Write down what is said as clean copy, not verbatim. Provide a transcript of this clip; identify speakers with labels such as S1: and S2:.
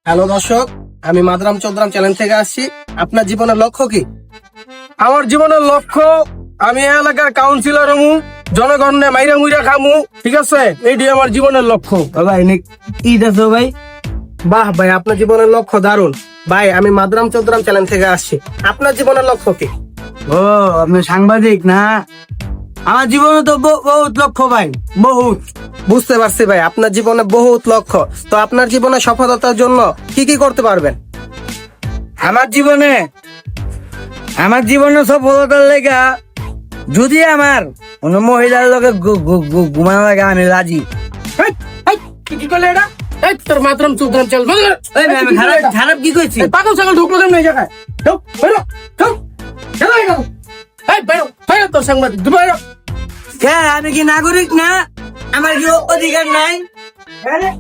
S1: Hello দর্শক, আমি মাদরাম চৌধুরাম channel থেকে আসছি। আপনার জীবনের লক্ষ্য কি?
S2: আমার জীবনের লক্ষ্য, আমি এই এলাকার কাউন্সিলর হমু, জনগণে মাইরা মুইরা খামু, ঠিক আছে? এইটি আমার জীবনের লক্ষ্য।
S3: ভাই ঈদ আছে ভাই।
S1: বাহ ভাই, আপনার জীবনের লক্ষ্য দারুণ। ভাই, আমি মাদরাম চৌধুরাম চ্যানেল থেকে আসছি। আপনার জীবনের লক্ষ্য কি?
S3: ও আপনি সাংবাদিক না? আমার জীবনে তো বহুত লক্ষ্য ভাই, বহুত।
S1: বুঝতে পারছি ভাই, আপনার জীবনে বহুত লক্ষ্য। তো আপনার জীবনে সফলতার জন্য কি কি করতে পারবেন?
S3: আমার জীবনে সফলতার লেগা যদি আমার কোন মহিলার লগে ঘুমানো লাগে আমি রাজি।
S1: এই, এই, কি করলে এটা? এই, তোর মাদরাম চৌধুরাম চ্যানেল
S3: এই ভাই, আমি খারাপ কি কইছি?
S1: পাগল ছাগল ঢুকলো কেন এই জায়গায়? ঢুক, বেরো, ঢুক, বেরো এখানে। এই, বেরো, বেরো তোর সাংবাদিক, বেরো।
S3: আমি কি নাগরিক না? আমার কি অধিকার নাই?